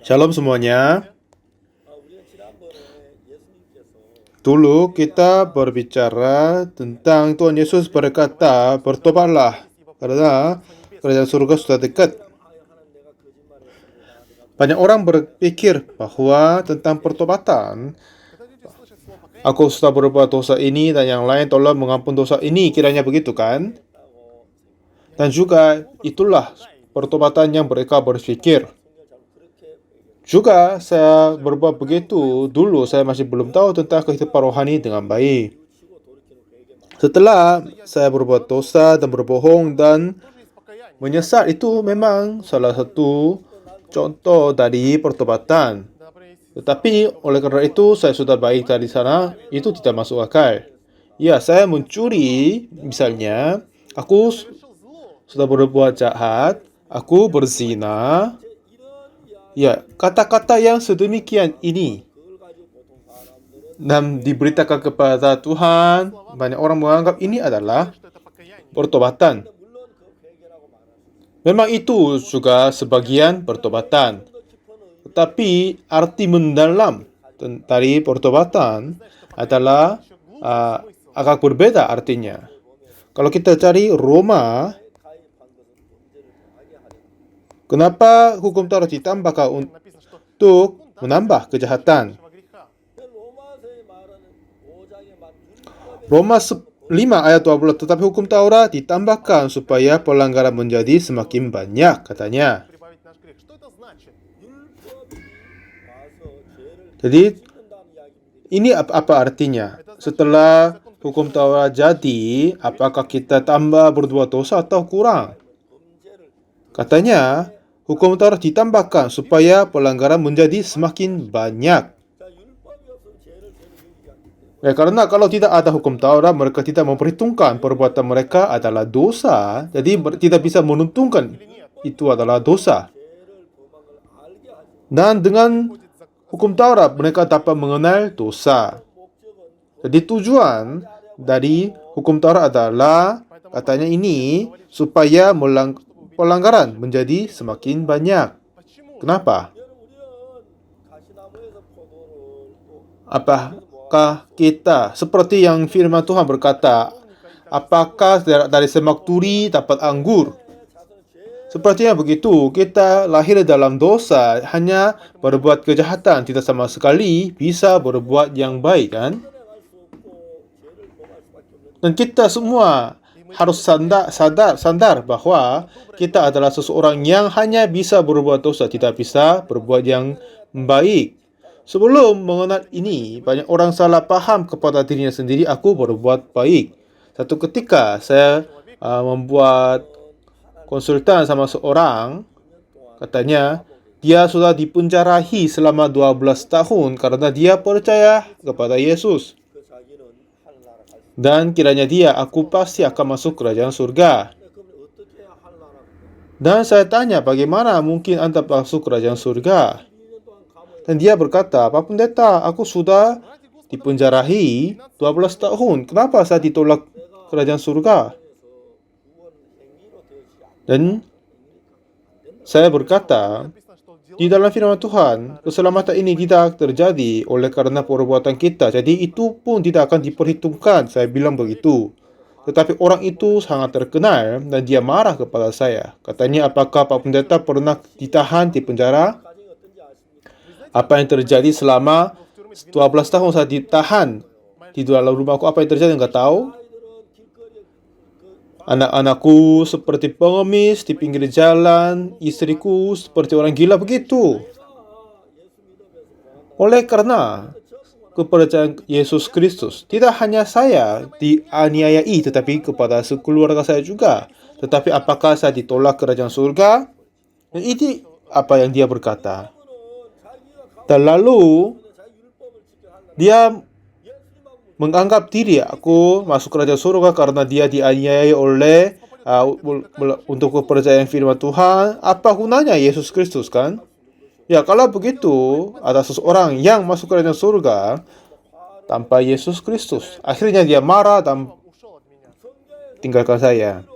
Shalom semuanya. Dulu kita berbicara tentang Tuhan Yesus berkata, bertobatlah karena kerajaan surga sudah dekat. Banyak orang berpikir bahwa tentang pertobatan, aku sudah berbuat dosa ini dan yang lain tolong mengampun dosa ini, kiranya begitu kan? Dan juga itulah pertobatan yang mereka berpikir. Juga saya berbuat begitu dulu, saya masih belum tahu tentang kehidupan rohani dengan baik. Setelah saya berbuat dosa dan berbohong dan menyesal, itu memang salah satu contoh dari pertobatan. Tetapi oleh karena itu saya sudah baik dari sana, itu tidak masuk akal. Ya, saya mencuri, misalnya, aku sudah berbuat jahat, aku berzina. Ya, kata-kata yang sedemikian ini dan diberitakan kepada Tuhan, banyak orang menganggap ini adalah pertobatan. Memang itu juga sebagian pertobatan. Tetapi arti mendalam dari pertobatan adalah agak berbeda artinya. Kalau kita cari Roma, kenapa hukum Taurat ditambahkan untuk menambah kejahatan? Roma 5 ayat 12, tetapi hukum Taurat ditambahkan supaya pelanggaran menjadi semakin banyak, katanya. Jadi, ini apa artinya? Setelah hukum Taurat jadi, apakah kita tambah berbuat dosa atau kurang? Katanya, hukum Taurat ditambahkan supaya pelanggaran menjadi semakin banyak. Ya, karena kalau tidak ada hukum Taurat, mereka tidak memperhitungkan perbuatan mereka adalah dosa, jadi tidak bisa menentukan itu adalah dosa. Dan dengan hukum Taurat, mereka dapat mengenal dosa. Jadi tujuan dari hukum Taurat adalah, katanya ini, supaya pelanggaran menjadi semakin banyak. Kenapa? Apakah kita, seperti yang firman Tuhan berkata, apakah dari semak turi dapat anggur? Sepertinya begitu, kita lahir dalam dosa, hanya berbuat kejahatan, tidak sama sekali bisa berbuat yang baik, kan? Dan kita semua harus sadar bahwa kita adalah seseorang yang hanya bisa berbuat dosa, tidak bisa berbuat yang baik. Sebelum mengenal ini, banyak orang salah paham kepada dirinya sendiri, aku berbuat baik. Satu ketika saya membuat konsultan sama seorang, katanya dia sudah dipenjarahi selama 12 tahun karena dia percaya kepada Yesus. Dan kiranya dia, aku pasti akan masuk kerajaan surga. Dan saya tanya, bagaimana mungkin Anda masuk kerajaan surga? Dan dia berkata, Pak Pendeta, aku sudah dipenjarahi 12 tahun. Kenapa saya ditolak kerajaan surga? Dan saya berkata, di dalam firman Tuhan, keselamatan ini tidak terjadi oleh karena perbuatan kita. Jadi itu pun tidak akan diperhitungkan. Saya bilang begitu. Tetapi orang itu sangat terkenal dan dia marah kepada saya. Katanya, apakah Pak Pendeta pernah ditahan di penjara? Apa yang terjadi selama 12 tahun saya ditahan di dalam rumahku? Apa yang terjadi? Enggak tahu. Anak-anakku seperti pengemis di pinggir jalan, istriku seperti orang gila begitu. Oleh karena kepercayaan Yesus Kristus, tidak hanya saya dianiayai, tetapi kepada sekeluarga saya juga. Tetapi apakah saya ditolak kerajaan surga? Dan ini apa yang dia berkata. Dan lalu dia menganggap diri aku masuk kerajaan surga karena dia dianiaya oleh untuk kepercayaan firman Tuhan. Apa gunanya Yesus Kristus, kan? Ya, kalau begitu ada seseorang yang masuk kerajaan surga tanpa Yesus Kristus, akhirnya dia marah dan tinggalkan saya.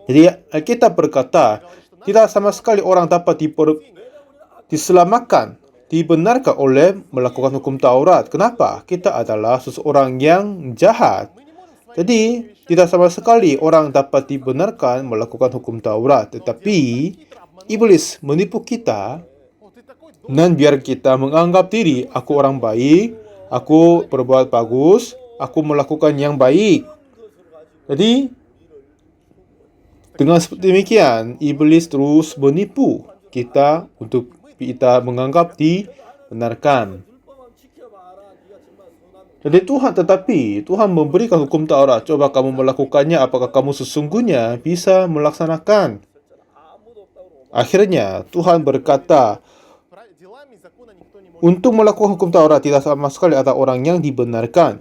Jadi kita berkata, tidak sama sekali orang dapat diselamatkan, dibenarkan oleh melakukan hukum Taurat. Kenapa? Kita adalah seseorang yang jahat. Jadi, tidak sama sekali orang dapat dibenarkan melakukan hukum Taurat. Tetapi, iblis menipu kita dan biar kita menganggap diri, aku orang baik, aku berbuat bagus, aku melakukan yang baik. Jadi, dengan seperti demikian, iblis terus menipu kita untuk kita menganggap dibenarkan. Jadi Tuhan memberikan hukum Taurat. Coba kamu melakukannya, apakah kamu sesungguhnya bisa melaksanakan? Akhirnya Tuhan berkata, untuk melakukan hukum Taurat tidak sama sekali ada orang yang dibenarkan.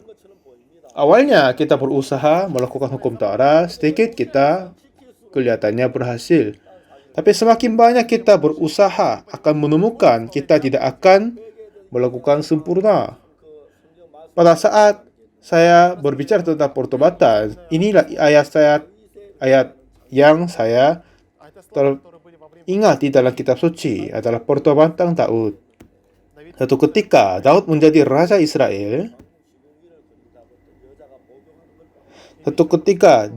Awalnya kita berusaha melakukan hukum Taurat, sedikit kita kelihatannya berhasil. Tapi semakin banyak kita berusaha akan menemukan kita tidak akan melakukan sempurna. Pada saat saya berbicara tentang pertobatan, inilah ayat yang saya teringat di dalam kitab suci adalah pertobatan Daud. Satu ketika Daud menjadi raja Israel. Satu ketika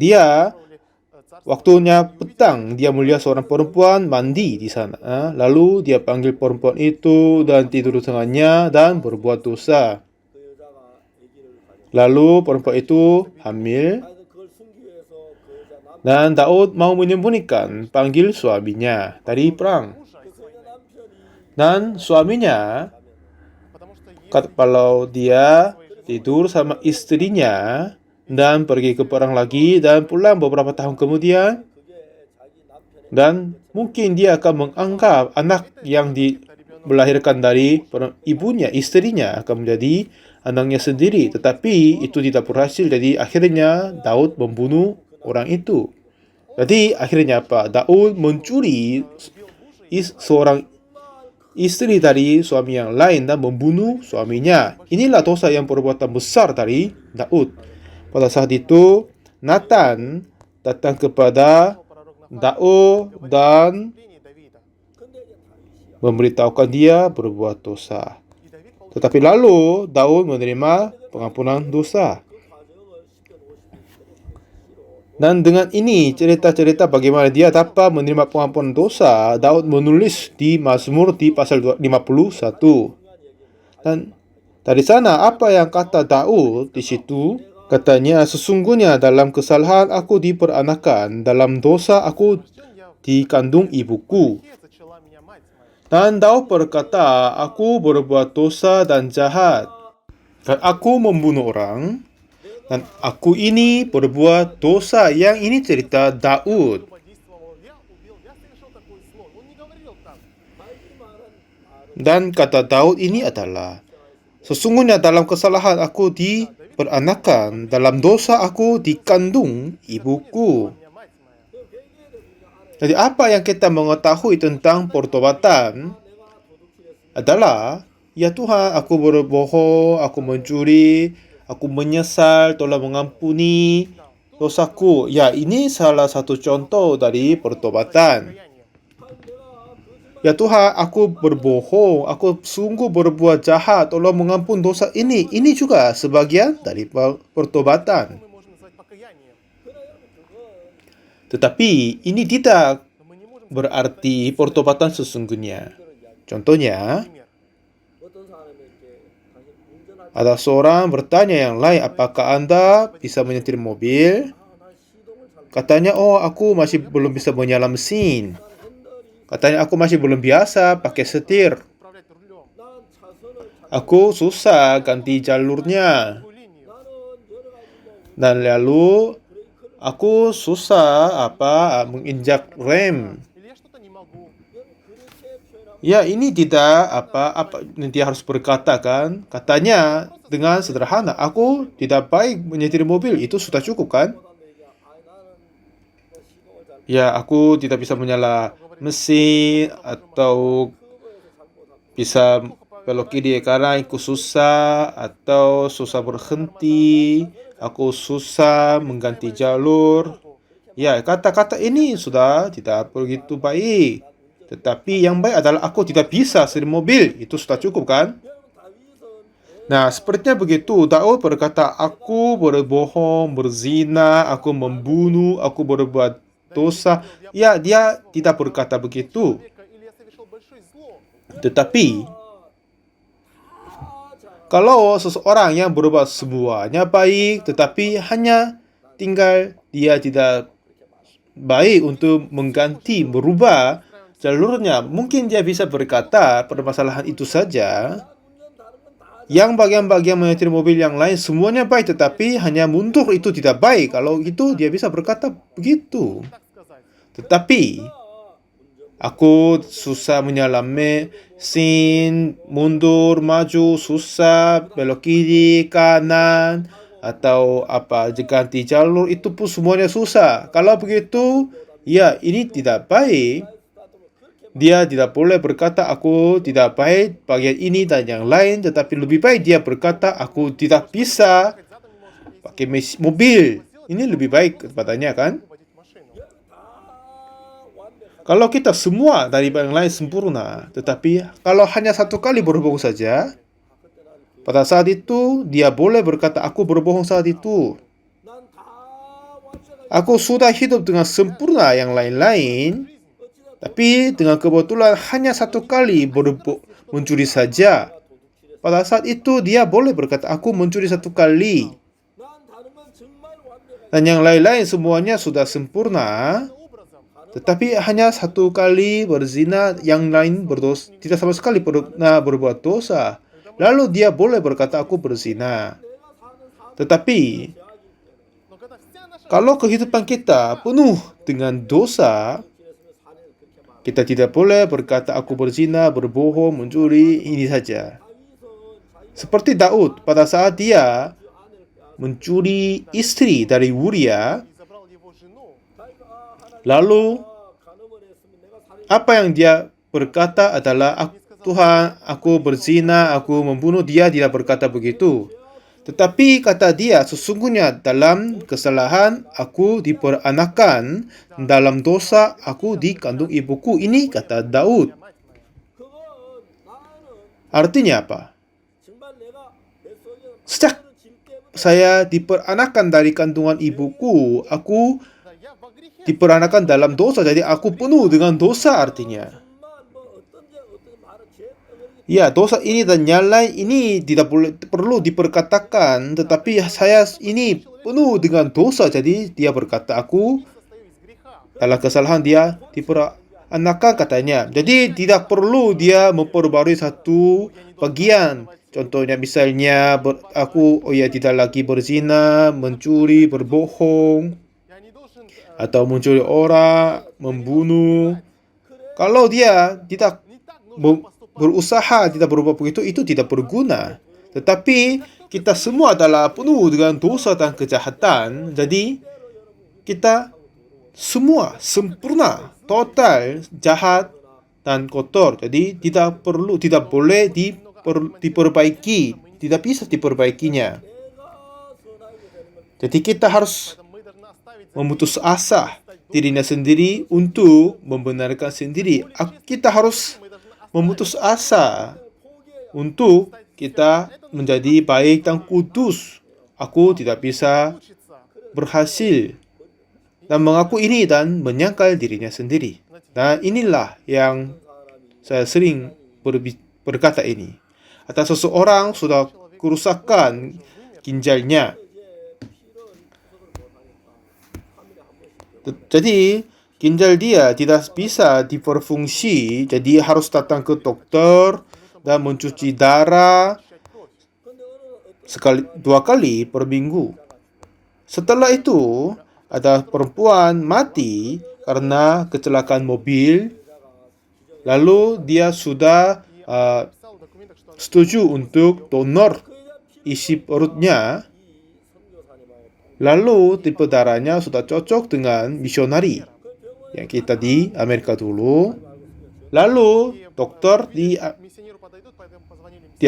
waktunya petang, dia melihat seorang perempuan mandi di sana. Lalu dia panggil perempuan itu dan tidur dengannya dan berbuat dosa. Lalu perempuan itu hamil. Dan Daud mau menyembunyikan panggil suaminya dari perang. Dan suaminya, kalau dia tidur sama istrinya dan pergi ke perang lagi dan pulang beberapa tahun kemudian, dan mungkin dia akan menganggap anak yang dilahirkan dari ibunya, istrinya akan menjadi anaknya sendiri. Tetapi itu tidak berhasil. Jadi akhirnya Daud membunuh orang itu. Jadi akhirnya apa? Daud mencuri seorang istri dari suami yang lain dan membunuh suaminya. Inilah dosa yang perbuatan besar dari Daud. Pada saat itu Nathan datang kepada Daud dan memberitahukan dia berbuat dosa. Tetapi lalu Daud menerima pengampunan dosa. Dan dengan ini cerita-cerita bagaimana dia dapat menerima pengampunan dosa, Daud menulis di Mazmur di pasal 51. Dan dari sana apa yang kata Daud di situ? Katanya, sesungguhnya dalam kesalahan aku diperanakan, dalam dosa aku dikandung ibuku. Dan Daud berkata, aku berbuat dosa dan jahat, dan aku membunuh orang, dan aku ini berbuat dosa. Yang ini cerita Daud. Dan kata Daud ini adalah, sesungguhnya dalam kesalahan aku diperanakan, dalam dosa aku dikandung ibuku. Jadi apa yang kita mengetahui tentang pertobatan adalah, ya Tuhan, aku berbohong, aku mencuri, aku menyesal, tolong mengampuni dosaku. Ya, ini salah satu contoh dari pertobatan. Ya Tuhan, aku berbohong, aku sungguh berbuat jahat, tolong mengampun dosa ini. Ini juga sebagian dari pertobatan. Tetapi ini tidak berarti pertobatan sesungguhnya. Contohnya, ada seorang bertanya yang lain, apakah Anda bisa menyetir mobil? Katanya, oh aku masih belum bisa menyala mesin. Katanya, aku masih belum biasa pakai setir. Aku susah ganti jalurnya. Dan lalu aku susah menginjak rem. Ya, ini tidak dia harus berkata kan. Katanya dengan sederhana, aku tidak baik menyetir mobil, itu sudah cukup kan? Ya, aku tidak bisa menyala mesin atau bisa belok kiri karena aku susah atau susah berhenti, aku susah mengganti jalur. Ya, kata-kata ini sudah tidak begitu baik. Tetapi yang baik adalah aku tidak bisa setir mobil. Itu sudah cukup kan? Nah, sepertinya begitu. Daud berkata, aku berbohong, berzina, aku membunuh, aku berbuat dosa. Ya, dia tidak berkata begitu. Tetapi, kalau seseorang yang berbuat semuanya baik, tetapi hanya tinggal dia tidak baik untuk mengganti, merubah jalurnya, mungkin dia bisa berkata permasalahan itu saja. Yang bagian-bagian menyetir mobil yang lain semuanya baik, tetapi hanya mundur itu tidak baik. Kalau itu dia bisa berkata begitu. Tetapi aku susah menyalami mesin, mundur, maju, susah, belok kiri, kanan, atau apa, ganti jalur, itu pun semuanya susah. Kalau begitu, ya ini tidak baik. Dia tidak boleh berkata, aku tidak baik bagian ini dan yang lain, tetapi lebih baik dia berkata, aku tidak bisa pakai mobil. Ini lebih baik kepadanya kan? Kalau kita semua dari yang lain sempurna, tetapi kalau hanya satu kali berbohong saja, pada saat itu dia boleh berkata, aku berbohong saat itu. Aku sudah hidup dengan sempurna yang lain-lain, tapi dengan kebetulan hanya satu kali mencuri saja. Pada saat itu dia boleh berkata, aku mencuri satu kali. Dan yang lain-lain semuanya sudah sempurna. Tetapi hanya satu kali berzina, yang lain berdosa, tidak sama sekali pernah berbuat dosa. Lalu dia boleh berkata, aku berzina. Tetapi kalau kehidupan kita penuh dengan dosa, kita tidak boleh berkata, aku berzina, berbohong, mencuri, ini saja. Seperti Daud, pada saat dia mencuri istri dari Uria, lalu apa yang dia berkata adalah, Tuhan, aku berzina, aku membunuh. Dia tidak berkata begitu. Tetapi kata dia, sesungguhnya dalam kesalahan aku diperanakan, dalam dosa aku dikandung ibuku. Ini kata Daud. Artinya apa? Sejak saya diperanakan dari kandungan ibuku, aku diperanakan dalam dosa, jadi aku penuh dengan dosa artinya. Ya, dosa ini dan yang lain ini tidak perlu diperkatakan, tetapi saya ini penuh dengan dosa, jadi dia berkata, aku dalam kesalahan dia diperanakan katanya. Jadi tidak perlu dia memperbarui satu bagian. Contohnya misalnya, aku tidak lagi berzina, mencuri, berbohong, atau mencuri orang, membunuh. Kalau dia tidak berusaha, tidak berubah begitu, itu tidak berguna. Tetapi kita semua adalah penuh dengan dosa dan kejahatan. Jadi kita semua sempurna, total jahat dan kotor. Jadi tidak boleh diperbaiki, tidak bisa diperbaikinya. Jadi kita harus memutus asa dirinya sendiri untuk membenarkan sendiri. Kita harus memutus asa untuk kita menjadi baik dan kudus. Aku tidak bisa berhasil dan mengaku ini dan menyangkal dirinya sendiri. Nah, inilah yang saya sering berkata ini. Atau seseorang sudah kerusakan ginjalnya. Jadi ginjal dia tidak bisa diberfungsi, jadi harus datang ke dokter dan mencuci darah 2 kali per minggu. Setelah itu, ada perempuan mati karena kecelakaan mobil, lalu dia sudah setuju untuk donor isi perutnya. Lalu tipe darahnya sudah cocok dengan misionari yang kita di Amerika dulu. Lalu dokter di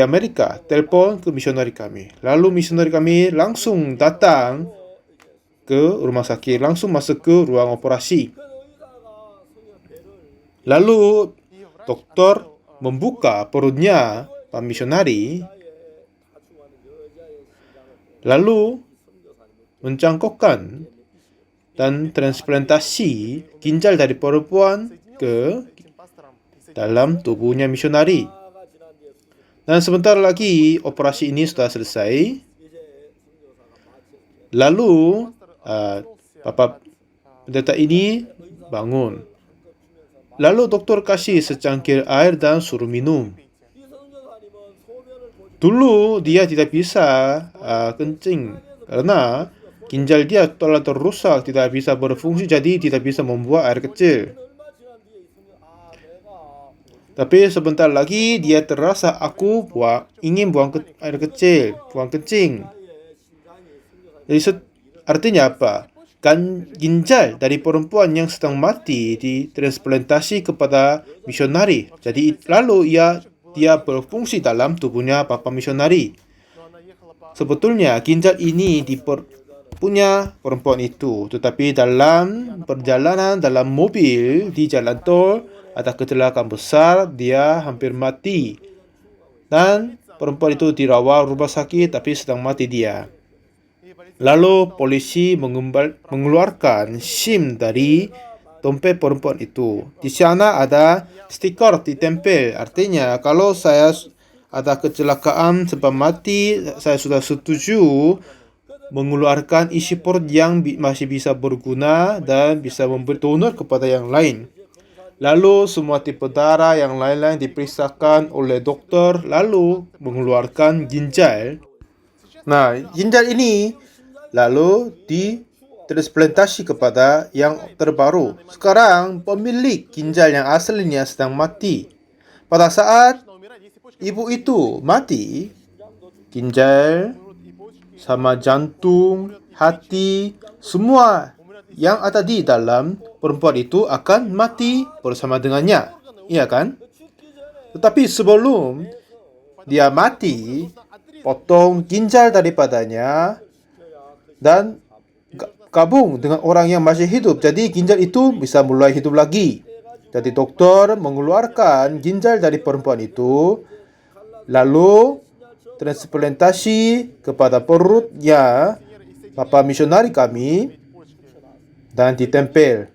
Amerika telepon ke misionari kami. Lalu misionari kami langsung datang ke rumah sakit, langsung masuk ke ruang operasi. Lalu dokter membuka perutnya Pak misionari, lalu mencangkokkan dan transplantasi ginjal dari perempuan ke dalam tubuhnya misionari. Dan sebentar lagi operasi ini sudah selesai. Lalu Bapak pendeta ini bangun. Lalu dokter kasih secangkir air dan suruh minum. Dulu dia tidak bisa kencing karena ginjal dia telah rusak, tidak bisa berfungsi, jadi tidak bisa membuang air kecil. Tapi sebentar lagi dia terasa aku ingin buang air kecil, buang kencing. Jadi artinya apa? Ginjal dari perempuan yang sedang mati ditransplantasi kepada misionari. Jadi lalu dia berfungsi dalam tubuhnya Bapak misionari. Sebetulnya ginjal ini punya perempuan itu, tetapi dalam perjalanan dalam mobil di jalan tol ada kecelakaan besar, dia hampir mati. Dan perempuan itu dirawat rumah sakit tapi sedang mati dia. Lalu polisi mengeluarkan SIM dari dompet perempuan itu. Di sana ada stiker ditempel. Artinya kalau saya ada kecelakaan sebab mati, saya sudah setuju mengeluarkan isi perut yang masih bisa berguna dan bisa memberi donor kepada yang lain. Lalu semua tipe darah yang lain-lain diperiksakan oleh dokter, lalu mengeluarkan ginjal. Nah, ginjal ini lalu ditransplantasi kepada yang terbaru. Sekarang pemilik ginjal yang aslinya sedang mati. Pada saat ibu itu mati, ginjal sama jantung, hati, semua yang ada di dalam perempuan itu akan mati bersama dengannya. Iya kan? Tetapi sebelum dia mati, potong ginjal daripadanya dan gabung dengan orang yang masih hidup. Jadi ginjal itu bisa mulai hidup lagi. Jadi dokter mengeluarkan ginjal dari perempuan itu, lalu transplantasi kepada perutnya Bapak misionari kami dan ditempel.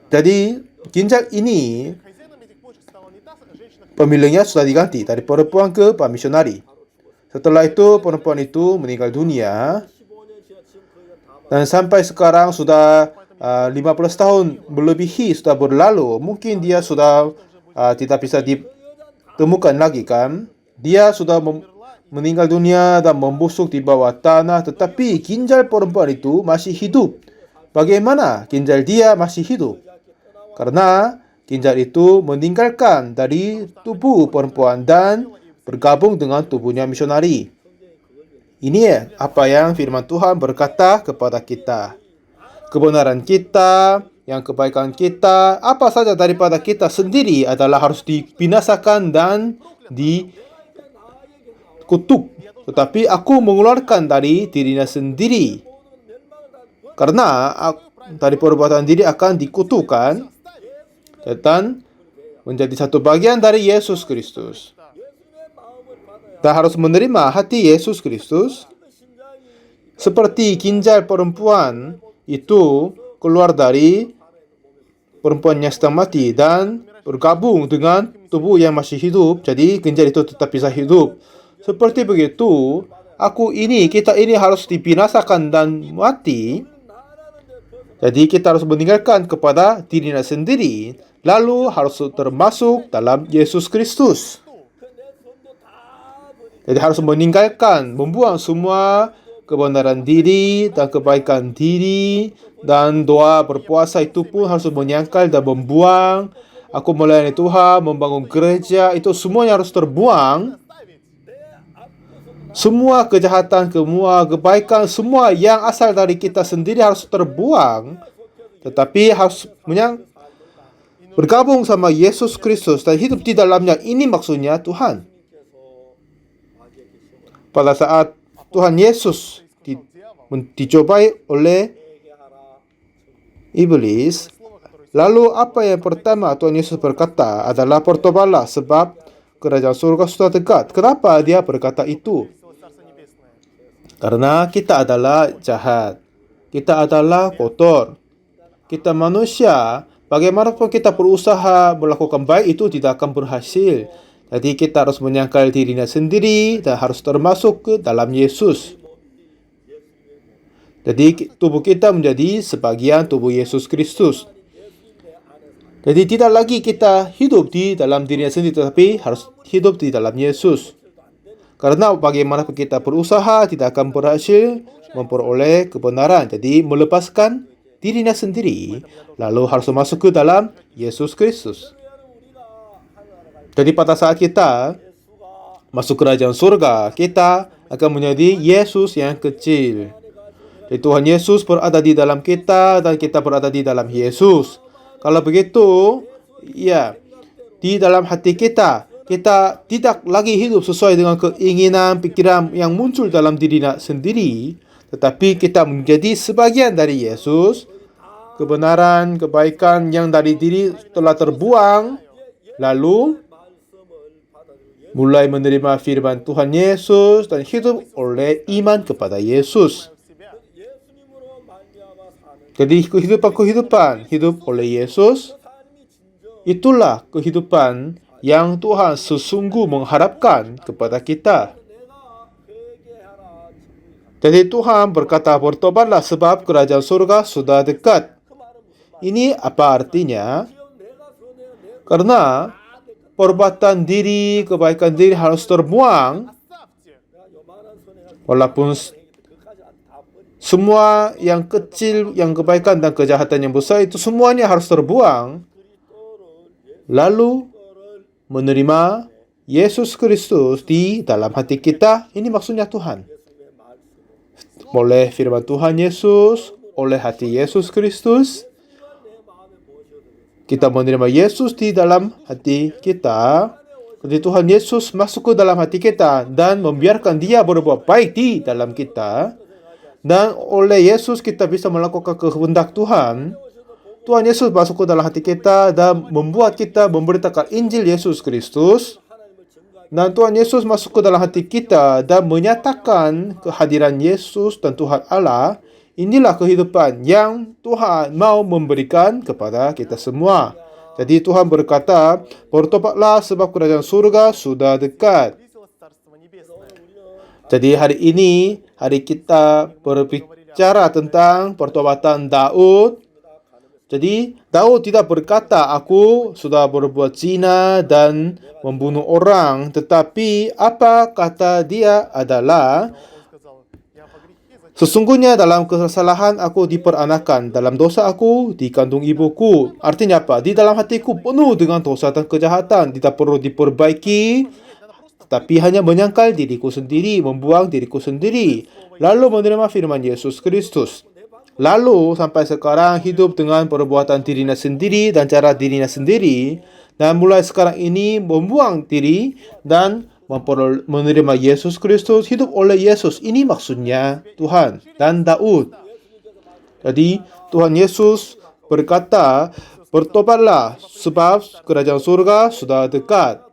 Jadi ginjal ini pemiliknya sudah diganti dari perempuan ke Pak misionari. Setelah itu perempuan itu meninggal dunia dan sampai sekarang sudah 15 tahun melebihi sudah berlalu. Mungkin dia sudah tidak bisa ditemukan lagi kan. Dia sudah meninggal dunia dan membusuk di bawah tanah, tetapi ginjal perempuan itu masih hidup. Bagaimana ginjal dia masih hidup? Karena ginjal itu meninggalkan dari tubuh perempuan dan bergabung dengan tubuhnya misionari. Ini apa yang firman Tuhan berkata kepada kita. Kebenaran kita, yang kebaikan kita, apa saja daripada kita sendiri adalah harus dibinasakan dan dikutuk. Tetapi aku mengeluarkan dari dirinya sendiri. Karena dari perbuatan diri akan dikutukan dan menjadi satu bagian dari Yesus Kristus. Kita harus menerima hati Yesus Kristus seperti ginjal perempuan itu keluar dari perempuan yang sedang mati dan bergabung dengan tubuh yang masih hidup. Jadi ginjal itu tetap bisa hidup. Seperti begitu, kita ini harus dibinasakan dan mati. Jadi kita harus meninggalkan kepada dirinya sendiri, lalu harus termasuk dalam Yesus Kristus. Jadi harus meninggalkan, membuang semua kebenaran diri dan kebaikan diri, dan doa berpuasa itu pun harus menyangkal dan membuang. Aku melayani Tuhan, membangun gereja, itu semuanya harus terbuang. Semua kejahatan, semua kebaikan, semua yang asal dari kita sendiri harus terbuang. Tetapi harus bergabung sama Yesus Kristus dan hidup di dalamnya. Ini maksudnya Tuhan. Pada saat Tuhan Yesus dicobai oleh iblis, Lalu apa yang pertama Tuhan Yesus berkata adalah bertobatlah sebab kerajaan surga sudah dekat. Kenapa dia berkata itu? Karena kita adalah jahat. Kita adalah kotor. Kita manusia, bagaimanapun kita berusaha melakukan baik itu tidak akan berhasil. Jadi kita harus menyangkal dirinya sendiri dan harus termasuk ke dalam Yesus. Jadi tubuh kita menjadi sebagian tubuh Yesus Kristus. Jadi tidak lagi kita hidup di dalam dirinya sendiri, tetapi harus hidup di dalam Yesus. Karena bagaimanapun kita berusaha tidak akan berhasil memperoleh kebenaran. Jadi melepaskan dirinya sendiri, lalu harus masuk ke dalam Yesus Kristus. Jadi pada saat kita masuk kerajaan surga, kita akan menjadi Yesus yang kecil. Jadi Tuhan Yesus berada di dalam kita dan kita berada di dalam Yesus. Kalau begitu, ya, di dalam hati kita, kita tidak lagi hidup sesuai dengan keinginan, pikiran yang muncul dalam dirinya sendiri, tetapi kita menjadi sebagian dari Yesus. Kebenaran, kebaikan yang dari diri telah terbuang, lalu mulai menerima firman Tuhan Yesus dan hidup oleh iman kepada Yesus. Jadi kehidupan hidup oleh Yesus, itulah kehidupan yang Tuhan sesungguh mengharapkan kepada kita. Jadi Tuhan berkata, bertobatlah sebab kerajaan surga sudah dekat. Ini apa artinya? Karena perbuatan diri, kebaikan diri harus terbuang. Walaupun semua yang kecil, yang kebaikan dan kejahatan yang besar itu semuanya harus terbuang. Lalu menerima Yesus Kristus di dalam hati kita. Ini maksudnya Tuhan. Oleh firman Tuhan Yesus, oleh hati Yesus Kristus, kita menerima Yesus di dalam hati kita. Jadi Tuhan Yesus masuk ke dalam hati kita dan membiarkan dia berbuat baik di dalam kita. Dan oleh Yesus kita bisa melakukan kehendak Tuhan. Tuhan Yesus masuk ke dalam hati kita dan membuat kita memberitakan Injil Yesus Kristus. Dan Tuhan Yesus masuk ke dalam hati kita dan menyatakan kehadiran Yesus dan Tuhan Allah. Inilah kehidupan yang Tuhan mau memberikan kepada kita semua. Jadi Tuhan berkata, bertobatlah sebab kerajaan surga sudah dekat. Jadi hari ini, hari kita berbicara tentang pertobatan Daud. Jadi Daud tidak berkata, aku sudah berbuat zina dan membunuh orang. Tetapi apa kata dia adalah, sesungguhnya dalam kesalahan aku diperanakan, dalam dosa aku dikandung ibuku. Artinya apa? Di dalam hatiku penuh dengan dosa dan kejahatan, tidak perlu diperbaiki, tapi hanya menyangkal diriku sendiri, membuang diriku sendiri, lalu menerima firman Yesus Kristus. Lalu sampai sekarang hidup dengan perbuatan dirinya sendiri dan cara dirinya sendiri, dan mulai sekarang ini membuang diri dan menerima Yesus Kristus, hidup oleh Yesus. Ini maksudnya Tuhan dan Daud. Jadi Tuhan Yesus berkata, bertobatlah sebab kerajaan surga sudah dekat.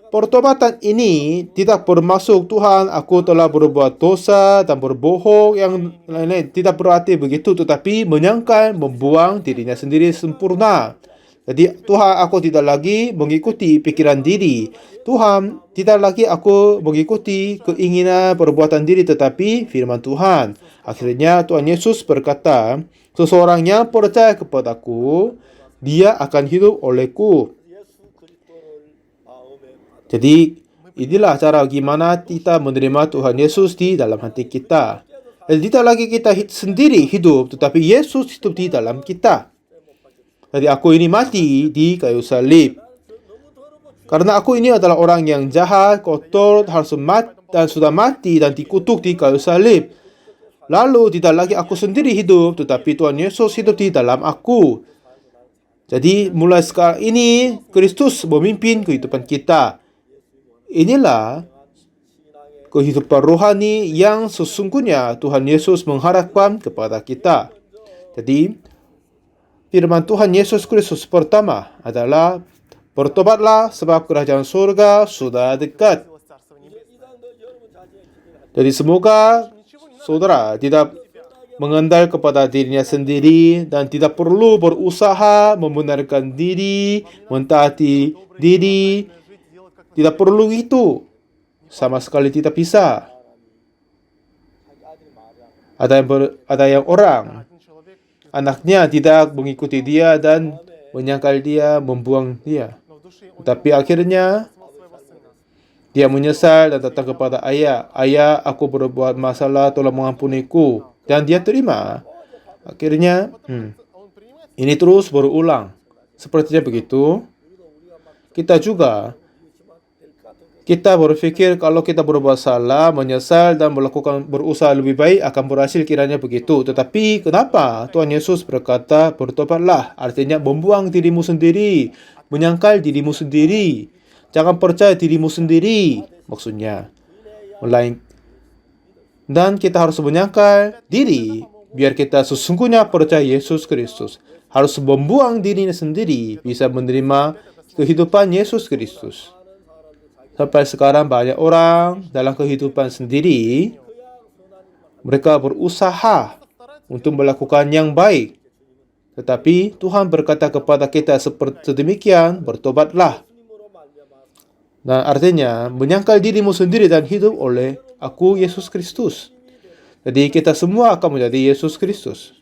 Pertobatan ini tidak bermaksud Tuhan, aku telah berbuat dosa dan berbohong yang lain-lain. Tidak berarti begitu, tetapi menyangkal, membuang dirinya sendiri sempurna. Jadi Tuhan, aku tidak lagi mengikuti pikiran diri. Tuhan, tidak lagi aku mengikuti keinginan perbuatan diri, tetapi firman Tuhan. Akhirnya Tuhan Yesus berkata, seseorang yang percaya kepadaku, dia akan hidup olehku. Jadi inilah cara gimana kita menerima Tuhan Yesus di dalam hati kita. Jadi tidak lagi kita sendiri hidup, tetapi Yesus hidup di dalam kita. Jadi aku ini mati di kayu salib. Karena aku ini adalah orang yang jahat, kotor, harus mati dan sudah mati dan dikutuk di kayu salib. Lalu tidak lagi aku sendiri hidup, tetapi Tuhan Yesus hidup di dalam aku. Jadi mulai sekarang ini Kristus memimpin kehidupan kita. Inilah kehidupan rohani yang sesungguhnya Tuhan Yesus mengharapkan kepada kita. Jadi firman Tuhan Yesus Kristus pertama adalah bertobatlah sebab kerajaan surga sudah dekat. Jadi semoga saudara tidak mengendal kepada dirinya sendiri dan tidak perlu berusaha membenarkan diri, mentaati diri. Tidak perlu itu. Sama sekali tidak bisa. Ada yang orang, anaknya tidak mengikuti dia dan menyangkal dia, membuang dia. Tetapi akhirnya dia menyesal dan datang kepada ayah. Ayah, aku berbuat masalah, tolong mengampuniku. Dan dia terima. Akhirnya, ini terus berulang. Sepertinya begitu. Kita juga, kita berpikir kalau kita berbuat salah, menyesal dan berusaha lebih baik akan berhasil, kiranya begitu. Tetapi kenapa Tuhan Yesus berkata bertobatlah? Artinya membuang dirimu sendiri, menyangkal dirimu sendiri. Jangan percaya dirimu sendiri, maksudnya. Dan kita harus menyangkal diri, biar kita sesungguhnya percaya Yesus Kristus. Harus membuang dirinya sendiri, bisa menerima kehidupan Yesus Kristus. Sampai sekarang banyak orang dalam kehidupan sendiri, mereka berusaha untuk melakukan yang baik. Tetapi Tuhan berkata kepada kita seperti demikian, bertobatlah. Dan artinya, menyangkal dirimu sendiri dan hidup oleh aku, Yesus Kristus. Jadi kita semua akan menjadi Yesus Kristus.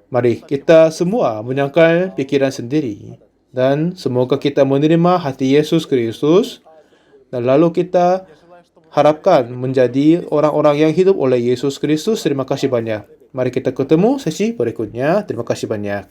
Mari kita semua menyangkal pikiran sendiri. Dan semoga kita menerima hati Yesus Kristus. Dan lalu kita harapkan menjadi orang-orang yang hidup oleh Yesus Kristus. Terima kasih banyak. Mari kita ketemu sesi berikutnya. Terima kasih banyak.